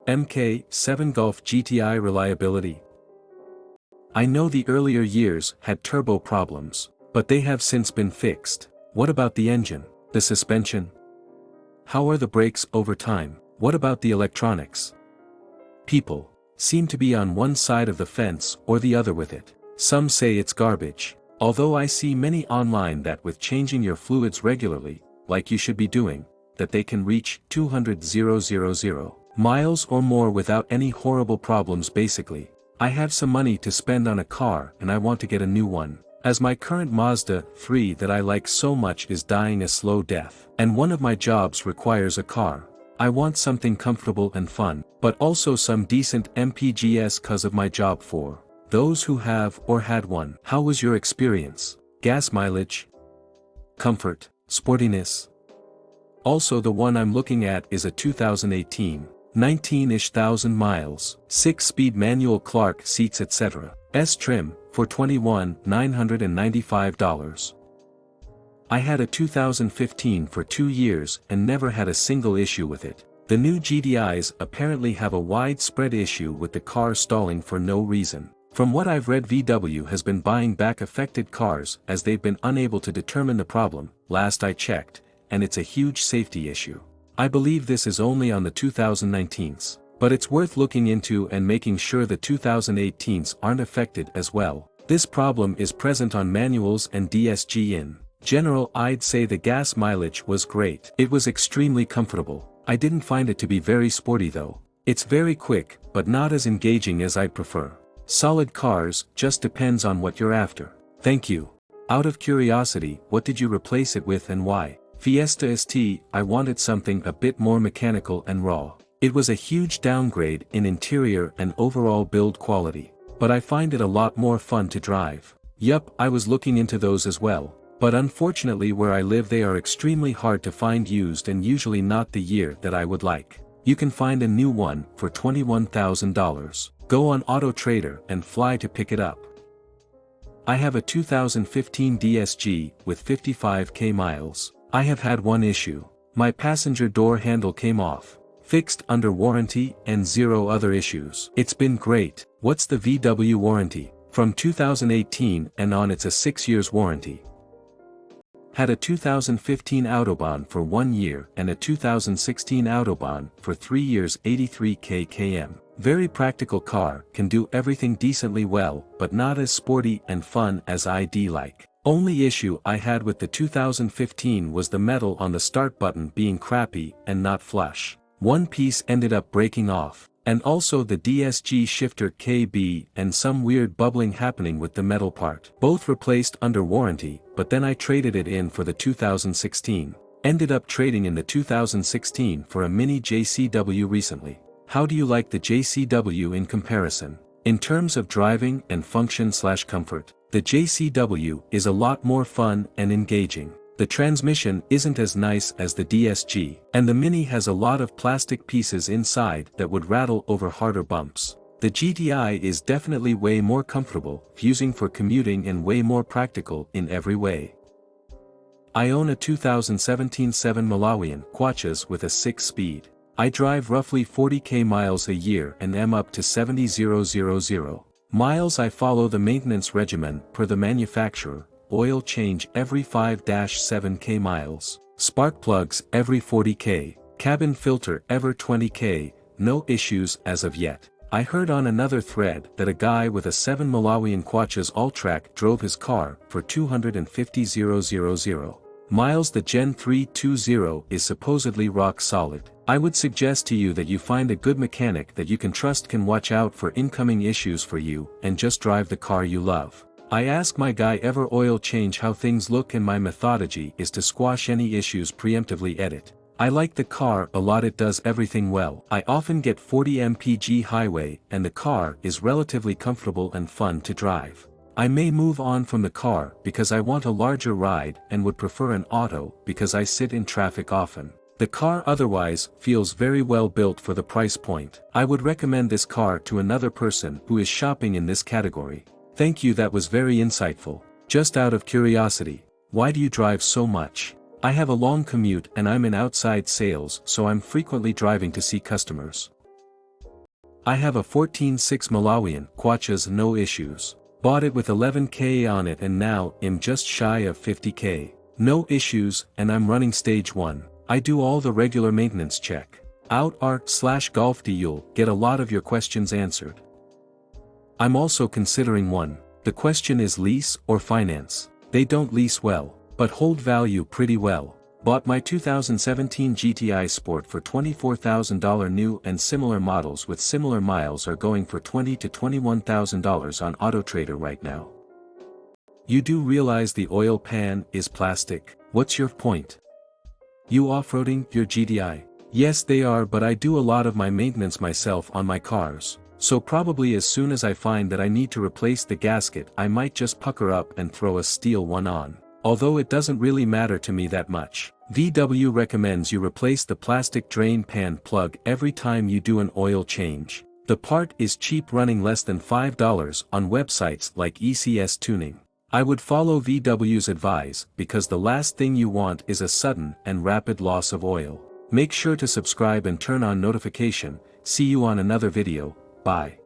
MK7 Golf GTI reliability. I know the earlier years had turbo problems, but they have since been fixed. What about the engine? The suspension? How are the brakes over time? What about the electronics? People seem to be on one side of the fence or the other with it. Some say it's garbage, although I see many online that with changing your fluids regularly, like you should be doing, that they can reach 200,000 miles or more without any horrible problems. Basically, I have some money to spend on a car and I want to get a new one, as my current Mazda 3 that I like so much is dying a slow death, and one of my jobs requires a car. I want something comfortable and fun, but also some decent MPGs cause of my job. For those who have or had one, how was your experience? Gas mileage? Comfort? Sportiness? Also, the one I'm looking at is a 2018, 19-ish thousand miles, 6-speed manual Clark seats etc. S trim, for $21,995. I had a 2015 for 2 years and never had a single issue with it. The new GTIs apparently have a widespread issue with the car stalling for no reason. From what I've read, VW has been buying back affected cars as they've been unable to determine the problem, last I checked, and it's a huge safety issue. I believe this is only on the 2019s, but it's worth looking into and making sure the 2018s aren't affected as well. This problem is present on manuals and DSG. In general, I'd say the gas mileage was great. It was extremely comfortable. I didn't find it to be very sporty though. It's very quick, but not as engaging as I'd prefer. Solid cars, just depends on what you're after. Thank you. Out of curiosity, what did you replace it with and why? Fiesta ST. I wanted something a bit more mechanical and raw. It was a huge downgrade in interior and overall build quality, but I find it a lot more fun to drive. Yup, I was looking into those as well, but unfortunately where I live they are extremely hard to find used and usually not the year that I would like. You can find a new one for $21,000. Go on Auto Trader and fly to pick it up. I have a 2015 DSG with 55k miles. I have had one issue. My passenger door handle came off. Fixed under warranty and 0 other issues. It's been great. What's the VW warranty? From 2018 and on it's a 6 years warranty. Had a 2015 Autobahn for 1 year and a 2016 Autobahn for 3 years, 83k km. Very practical car, can do everything decently well, but not as sporty and fun as I'd like. Only issue I had with the 2015 was the metal on the start button being crappy and not flush. One piece ended up breaking off, and also the DSG shifter KB and some weird bubbling happening with the metal part. Both replaced under warranty, but then I traded it in for the 2016. Ended up trading in the 2016 for a mini JCW recently. How do you like the JCW in comparison? In terms of driving and function/comfort, the JCW is a lot more fun and engaging. The transmission isn't as nice as the DSG, and the Mini has a lot of plastic pieces inside that would rattle over harder bumps. The GTI is definitely way more comfortable, using for commuting and way more practical in every way. I own a 2017 7 Malawian Quachas with a 6-speed. I drive roughly 40k miles a year and am up to 70,000 miles. I follow the maintenance regimen per the manufacturer. Oil change every 5-7k miles, spark plugs every 40k, cabin filter every 20k, no issues as of yet. I heard on another thread that a guy with a 7 Malawian Quachas Alltrack drove his car for 250,000 miles. The Gen 320 is supposedly rock solid. I would suggest to you that you find a good mechanic that you can trust, can watch out for incoming issues for you, and just drive the car you love. I ask my guy ever oil change how things look, and my methodology is to squash any issues preemptively. Edit. I like the car a lot, it does everything well. I often get 40 mpg highway and the car is relatively comfortable and fun to drive. I may move on from the car because I want a larger ride and would prefer an auto because I sit in traffic often. The car otherwise feels very well built for the price point. I would recommend this car to another person who is shopping in this category. Thank you, that was very insightful. Just out of curiosity, why do you drive so much? I have a long commute and I'm in outside sales, so I'm frequently driving to see customers. I have a 14.6 Malawian, Quachas no issues. Bought it with 11k on it and now I'm just shy of 50k. No issues, and I'm running stage 1. I do all the regular maintenance check. Out art/golf you'll get a lot of your questions answered. I'm also considering one. The question is lease or finance. They don't lease well, but hold value pretty well. Bought my 2017 GTI Sport for $24,000 new, and similar models with similar miles are going for $20,000 to $21,000 on AutoTrader right now. You do realize the oil pan is plastic? What's your point? You off-roading your GTI? Yes they are, but I do a lot of my maintenance myself on my cars, so probably as soon as I find that I need to replace the gasket I might just pucker up and throw a steel one on. Although it doesn't really matter to me that much. VW recommends you replace the plastic drain pan plug every time you do an oil change. The part is cheap, running less than $5 on websites like ECS Tuning. I would follow VW's advice because the last thing you want is a sudden and rapid loss of oil. Make sure to subscribe and turn on notification. See you on another video. Bye.